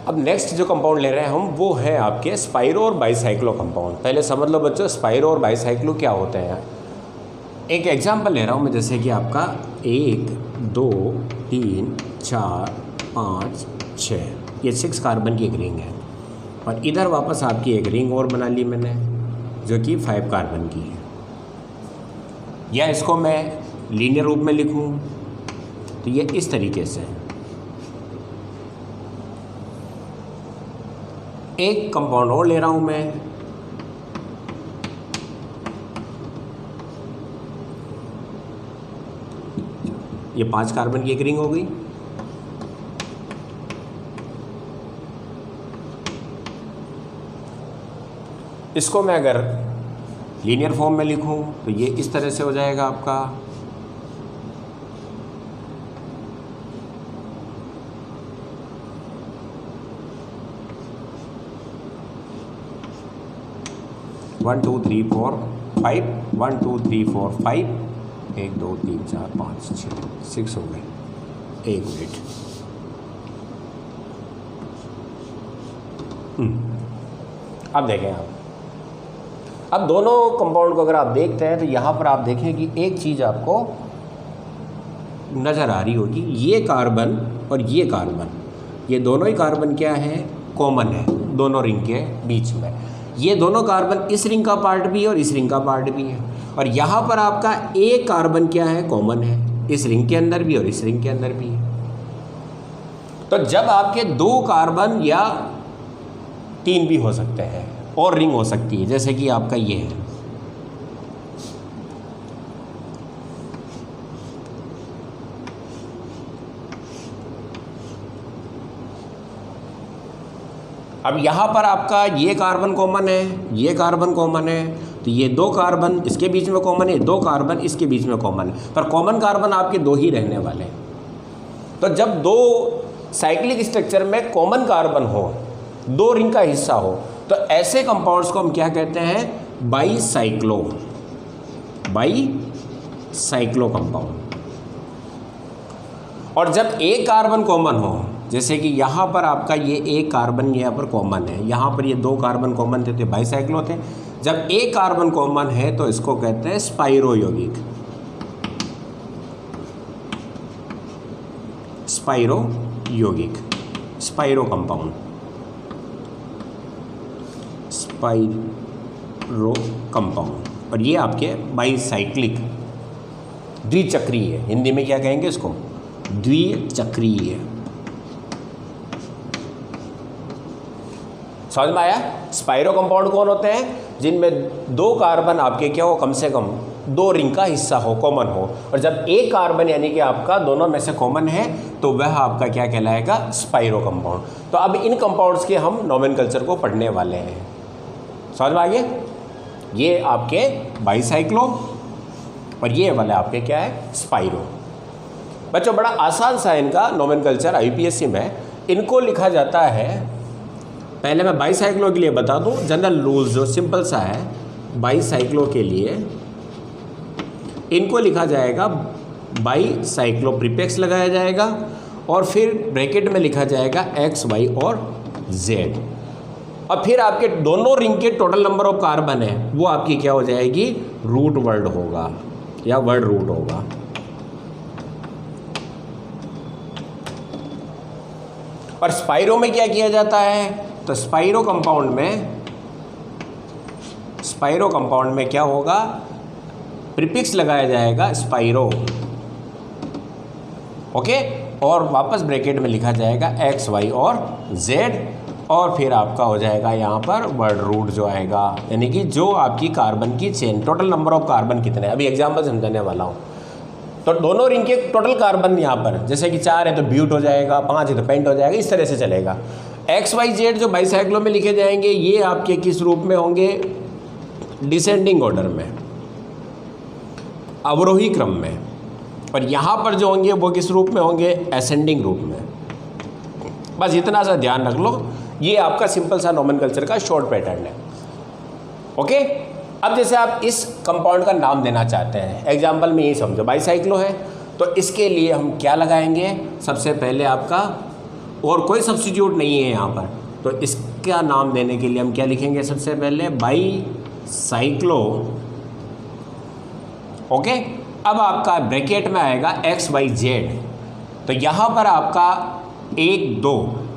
अब नेक्स्ट जो कंपाउंड ले रहे हैं हम वो है आपके स्पाइरो और बाईसाइक्लो कंपाउंड। पहले समझ लो बच्चों स्पाइरो और बाईसाइक्लो क्या होते हैं। एक एग्जांपल ले रहा हूँ मैं, जैसे कि आपका 1 2 3 4 5 6, ये 6 कार्बन की एक रिंग है, और इधर वापस आपकी एक रिंग और बना ली मैंने जो कि 5 कार्बन की है। या इसको मैं लीनियर रूप में लिखूं तो ये इस तरीके से है। एक कंपाउंड और ले रहा हूं मैं, ये 5 कार्बन की एक रिंग हो गई। इसको मैं अगर लीनियर फॉर्म में लिखूं तो ये इस तरह से हो जाएगा आपका। One two three four five 1 2 3 4 5 1 2 3 4 5 6 हो गए। एक मिनट, अब देखें आप, अब दोनों कंपाउंड को अगर आप देखते हैं तो यहाँ पर आप देखें कि एक चीज़ आपको नज़र आ रही होगी, ये कार्बन और ये कार्बन, ये दोनों ही कार्बन क्या है, कॉमन है दोनों रिंग के बीच में। ये दोनों कार्बन इस रिंग का पार्ट भी है और इस रिंग का पार्ट भी है, और यहाँ पर आपका एक कार्बन क्या है, कॉमन है, इस रिंग के अंदर भी और इस रिंग के अंदर भी है। तो जब आपके दो कार्बन या तीन भी हो सकते हैं और रिंग हो सकती है, जैसे कि आपका ये है, अब यहाँ पर आपका ये कार्बन कॉमन है, ये कार्बन कॉमन है, तो ये दो कार्बन इसके बीच में कॉमन है, दो कार्बन इसके बीच में कॉमन है, पर कॉमन कार्बन आपके दो ही रहने वाले हैं। तो जब दो साइक्लिक स्ट्रक्चर में कॉमन कार्बन हो, दो रिंग का हिस्सा हो, तो ऐसे कंपाउंड्स को हम क्या कहते हैं, बाईसाइक्लो कंपाउंड। और जब एक कार्बन कॉमन हो, जैसे कि यहाँ पर आपका ये एक कार्बन यहाँ पर कॉमन है, यहाँ पर ये दो कार्बन कॉमन थे तो बाईसाइक्लो थे। जब एक कार्बन कॉमन है तो इसको कहते हैं स्पाइरो यौगिक, स्पाइरो कंपाउंड, स्पाइरो कंपाउंड। और ये आपके बाईसाइक्लिक, द्विचक्रीय, हिंदी में क्या कहेंगे इसको, द्विचक्रीय। समझ में आया? स्पाइरो कंपाउंड कौन होते हैं, जिनमें दो कार्बन आपके क्या हो, कम से कम दो रिंग का हिस्सा हो, कॉमन हो, और जब एक कार्बन यानी कि आपका दोनों में से कॉमन है तो वह आपका क्या कहलाएगा, स्पाइरो कंपाउंड। तो अब इन कंपाउंड्स के हम नोमेनकल्चर को पढ़ने वाले हैं। समझ में आ गया? ये आपके बाईसाइक्लो और ये वाले आपके क्या है, स्पाइरो। बच्चों बड़ा आसान सा इनका नोमेनकल्चर IUPAC में इनको लिखा जाता है। पहले मैं बाईसाइक्लो के लिए बता दूं जनरल रूल जो सिंपल सा है। बाईसाइक्लो के लिए इनको लिखा जाएगा बाईसाइक्लो, प्रीफिक्स लगाया जाएगा और फिर ब्रैकेट में लिखा जाएगा X, Y और Z, और फिर आपके दोनों रिंग के टोटल नंबर ऑफ कार्बन है वो आपकी क्या हो जाएगी, रूट वर्ड होगा या वर्ड रूट होगा। और स्पाइरो में क्या किया जाता है, तो स्पाइरो कंपाउंड में क्या होगा, प्रीफिक्स लगाया जाएगा स्पाइरो, ओके, और वापस ब्रैकेट में लिखा जाएगा X, Y और Z, और फिर आपका हो जाएगा यहाँ पर वर्ड रूट जो आएगा, यानी कि जो आपकी कार्बन की chain, total number of carbon कितने हैं। अभी एग्जाम्पल समझाने वाला हूँ। तो दोनों रिंग के टोटल कार्बन यहाँ पर जैसे कि 4 है तो ब्यूट हो जाएगा, 5 है तो पेंट हो जाएगा, इस तरह से चलेगा। X, Y, Z जो बाईसाइक्लो में लिखे जाएंगे ये आपके किस रूप में होंगे, डिसेंडिंग ऑर्डर में, अवरोही क्रम में, और यहाँ पर जो होंगे वो किस रूप में होंगे, असेंडिंग रूप में। बस इतना सा ध्यान रख लो, ये आपका सिंपल सा नोमेनकल्चर का शॉर्ट पैटर्न है, ओके। अब जैसे आप इस कंपाउंड का नाम देना चाहते हैं, एग्जाम्पल में ये समझो बाईसाइक्लो है, तो इसके लिए हम क्या लगाएंगे, सबसे पहले आपका, और कोई सब्स्टिट्यूट नहीं है यहाँ पर, तो इसका नाम देने के लिए हम क्या लिखेंगे, सबसे पहले बाईसाइक्लो, ओके। अब आपका ब्रैकेट में आएगा X, Y, Z, तो यहाँ पर आपका 1, 2,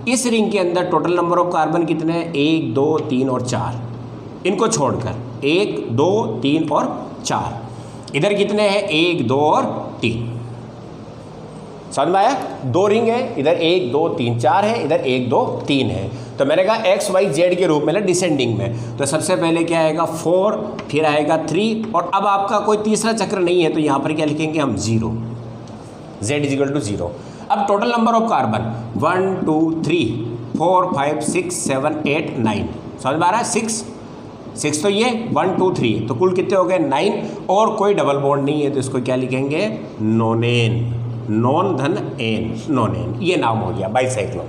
इस रिंग के अंदर टोटल नंबर ऑफ कार्बन कितने हैं, 1, 2, 3 और 4, इनको छोड़कर 1, 2, 3 और 4, इधर कितने हैं, 1, 2 और 3। समझ में आया? दो रिंग है, इधर 1, 2, 3, 4 है, इधर 1, 2, 3 है, तो मैंने कहा X, Y, Z के रूप में ना डिसेंडिंग में, तो सबसे पहले क्या आएगा 4, फिर आएगा 3, और अब आपका कोई तीसरा चक्र नहीं है तो यहाँ पर क्या लिखेंगे हम, 0, Z = 0। अब टोटल नंबर ऑफ कार्बन 1, 2, 3, 4, 5, 6, 7, 8, 9, समझ में आ रहा है, 6 तो ये 1, 2, 3, तो कुल कितने हो गए, 9, और कोई डबल बॉन्ड नहीं है तो इसको क्या लिखेंगे, नोनेन, नॉन धन एन, नोनेन, ये नाम हो गया बाईसाइक्लो,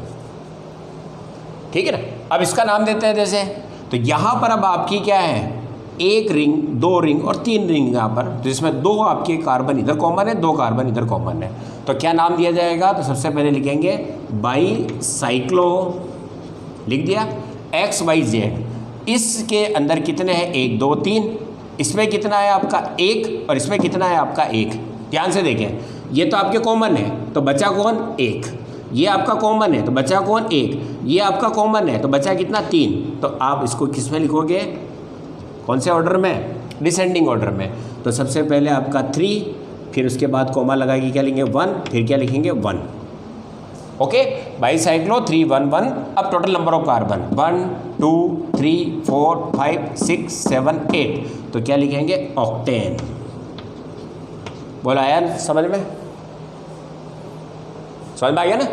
ठीक है ना। अब इसका नाम देते हैं जैसे, तो यहाँ पर अब आपकी क्या है, एक रिंग, दो रिंग और तीन रिंग यहाँ पर, तो इसमें दो आपके कार्बन इधर कॉमन है, दो कार्बन इधर कॉमन है, तो क्या नाम दिया जाएगा? तो सबसे पहले लिखेंगे बाईसाइक्लो, लिख दिया। XYZ इसके अंदर कितने हैं? 1 2 3, इसमें कितना है आपका 1 और इसमें कितना है आपका 1। ध्यान से देखें, ये तो आपके कॉमन है तो बचा कौन? 1। ये आपका कॉमन है तो बचा कौन? 1। ये आपका कॉमन है तो बचा कितना? 3। तो आप इसको किस में लिखोगे? कौन से ऑर्डर में? डिसेंडिंग ऑर्डर में। तो सबसे पहले आपका 3, फिर उसके बाद कोमा लगा के क्या लिखेंगे? 1, फिर क्या लिखेंगे? 1। Okay, bicyclo 3 1 1। अब टोटल नंबर ऑफ कार्बन 1 2 3 4 5 6 7 8, तो क्या लिखेंगे? ऑक्टेन। बोला यार, समझ में आ गया ना?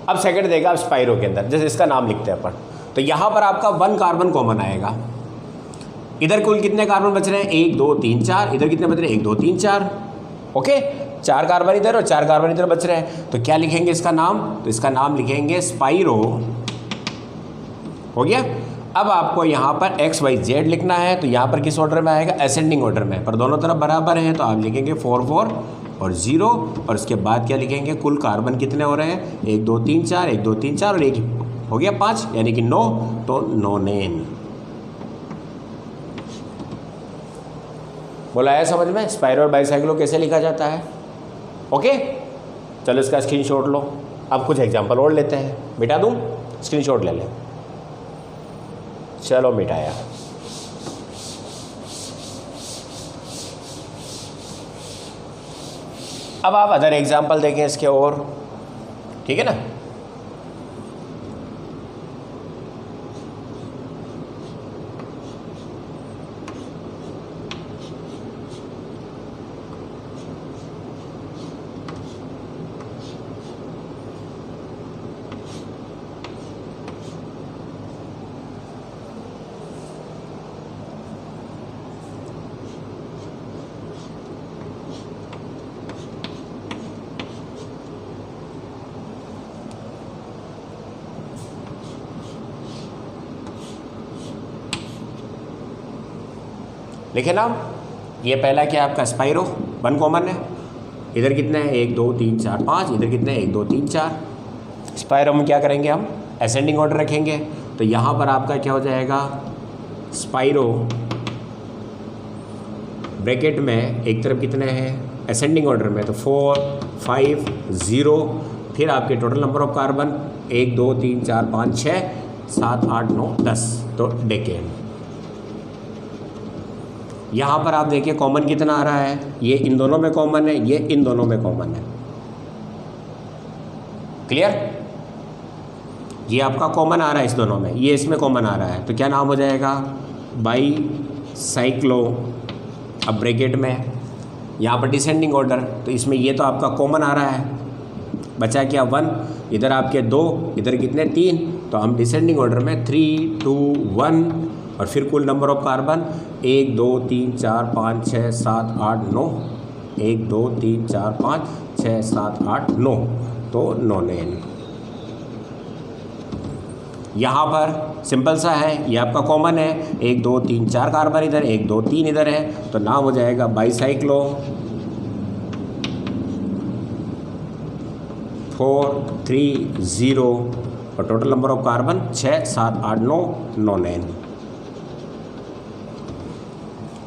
अब सेकंड देगा आप स्पाइरो के अंदर, जैसे इसका नाम लिखते हैं अपन, तो यहाँ पर आपका 1 कार्बन कॉमन आएगा। इधर कुल कितने कार्बन बच रहे हैं? 1 2 3 4। इधर कितने बच रहे हैं? 1 2 3 4। ओके, 4 कार्बन इधर और 4 कार्बन इधर बच रहे हैं, तो क्या लिखेंगे इसका नाम? तो इसका नाम लिखेंगे स्पाइरो। हो गया। अब आपको यहाँ पर XYZ लिखना है, तो यहाँ पर किस ऑर्डर में आएगा? असेंडिंग ऑर्डर में, पर दोनों तरफ बराबर हैं, तो आप लिखेंगे 4 4 और 0, और उसके बाद क्या लिखेंगे? कुल कार्बन कितने हो रहे हैं? 1 2 3 4, 1 2 3 4 और 1 हो गया 5, यानी कि 9, तो नोनेन। बोला है समझ में? स्पाइरो और बाईसाइक्लो कैसे लिखा जाता है? ओके, चलो इसका स्क्रीनशॉट लो। अब कुछ एग्जांपल और लेते हैं। मिटा दूँ? स्क्रीनशॉट ले लें। चलो मिटाया। अब आप अदर एग्जांपल देखें इसके और, ठीक है ना? लिखे नाम। ये पहला क्या आपका? स्पाइरो, 1 कॉमन है। इधर कितने हैं? 1 2 3 4 5। इधर कितने हैं? 1 2 3 4। स्पाइरो में क्या करेंगे हम? असेंडिंग ऑर्डर रखेंगे, तो यहाँ पर आपका क्या हो जाएगा? स्पाइरो ब्रैकेट में एक तरफ कितने हैं? असेंडिंग ऑर्डर में, तो 4 5 0, फिर आपके टोटल नंबर ऑफ कार्बन 1 2 3 4 5 6 7 8 9 10, तो डेकेन। यहाँ पर आप देखिए कॉमन कितना आ रहा है? ये इन दोनों में कॉमन है, ये इन दोनों में कॉमन है। क्लियर? ये आपका कॉमन आ रहा है इस दोनों में, ये इसमें कॉमन आ रहा है, तो क्या नाम हो जाएगा? बाईसाइक्लो। अब ब्रैकेट में यहाँ पर डिसेंडिंग ऑर्डर, तो इसमें ये तो आपका कॉमन आ रहा है, बचा क्या? 1। इधर आपके 2, इधर कितने? 3, तो हम डिसेंडिंग ऑर्डर में 3 2 1, और फिर कुल नंबर ऑफ कार्बन 1 2 3 4 5 6 7 8 9, 1 2 3 4 5 6 7 8 9, तो नोनेन। यहाँ पर सिंपल सा है, ये आपका कॉमन है, 1 2 3 4 कार्बन इधर, 1 2 3 इधर है, तो नाम हो जाएगा बाईसाइक्लो 4 3 0, और टोटल नंबर ऑफ कार्बन 6 7 8 9, नोनेन।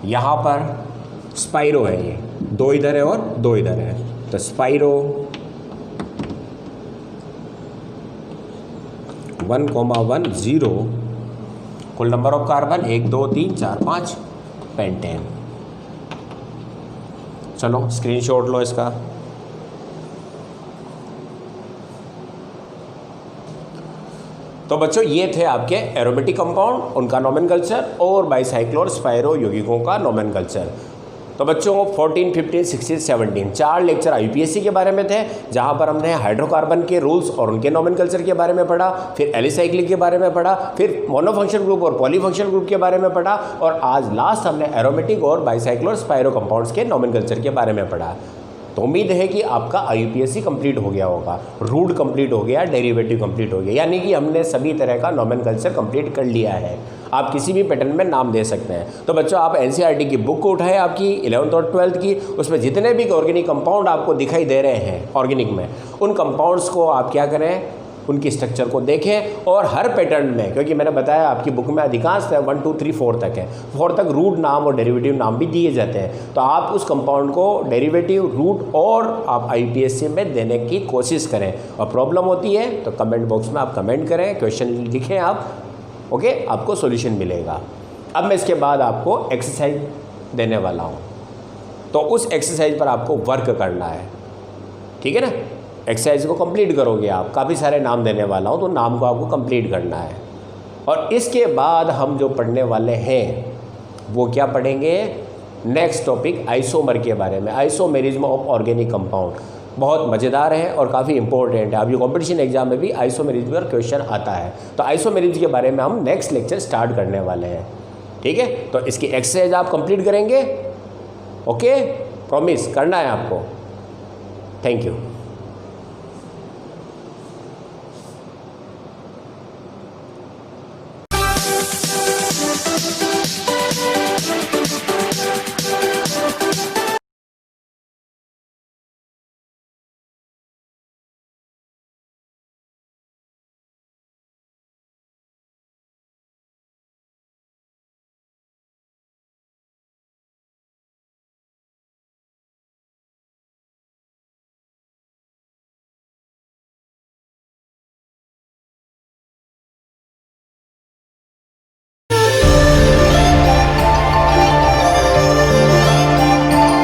यहाँ पर स्पाइरो है, ये 2 इधर है और 2 इधर है, तो स्पाइरो 1 1 0, कुल नंबर ऑफ कार्बन 1 2 3 4 5, पेंटेन। चलो स्क्रीनशॉट लो इसका। तो बच्चों ये थे आपके एरोमेटिक कंपाउंड, उनका नोमेनकल्चर, और बाईसाइक्लो और स्पाइरो यौगिकों का नोमेनकल्चर। तो बच्चों 14 15 16 17 4 लेक्चर IUPAC के बारे में थे, जहां पर हमने हाइड्रोकार्बन के रूल्स और उनके नोमेनकल्चर के बारे में पढ़ा, फिर एलिसाइक्लिक के बारे में पढ़ा, फिर मोनोफंक्शनल ग्रुप और पॉलीफंक्शनल ग्रुप के बारे में पढ़ा, और आज लास्ट हमने एरोमेटिक और बाईसाइक्लो और स्पाइरो कंपाउंड्स के नोमेनकल्चर के बारे में पढ़ा। तो उम्मीद है कि आपका IUPAC कंप्लीट हो गया होगा, रूट कंप्लीट हो गया, डेरिवेटिव कंप्लीट हो गया, यानी कि हमने सभी तरह का नोमेनकल्चर कंप्लीट कर लिया है। आप किसी भी पैटर्न में नाम दे सकते हैं। तो बच्चों आप एनसीईआरटी की बुक को उठाएं आपकी 11th और 12th की, उसमें जितने भी ऑर्गेनिक कंपाउंड आपको दिखाई दे रहे हैं ऑर्गेनिक में, उन कंपाउंड्स को आप क्या करें, उनकी स्ट्रक्चर को देखें और हर पैटर्न में, क्योंकि मैंने बताया आपकी बुक में अधिकांश 1 2 3 4 तक है, 4 तक रूट नाम और डेरिवेटिव नाम भी दिए जाते हैं। तो आप उस कंपाउंड को डेरिवेटिव, रूट और आप आईपीएससी में देने की कोशिश करें। और प्रॉब्लम होती है तो कमेंट बॉक्स में आप कमेंट करें, क्वेश्चन लिखें आप, ओके, आपको सॉल्यूशन मिलेगा। अब मैं इसके बाद आपको एक्सरसाइज देने वाला हूँ, तो उस एक्सरसाइज पर आपको वर्क करना है, ठीक है ना। एक्सरसाइज को कंप्लीट करोगे आप, काफ़ी सारे नाम देने वाला हूँ, तो नाम को आपको कंप्लीट करना है। और इसके बाद हम जो पढ़ने वाले हैं वो क्या पढ़ेंगे, नेक्स्ट टॉपिक आइसोमर के बारे में, आइसोमेरिज्म ऑफ ऑर्गेनिक कंपाउंड। बहुत मज़ेदार है और काफ़ी इंपॉर्टेंट है। अब ये कॉम्पिटिशन एग्जाम में भी आइसोमेरिज्म पर क्वेश्चन आता है, तो आइसोमेरिज्म के बारे में हम नेक्स्ट लेक्चर स्टार्ट करने वाले हैं, ठीक है। तो इसकी एक्सरसाइज आप कंप्लीट करेंगे, ओके, प्रॉमिस करना है आपको। Thank you.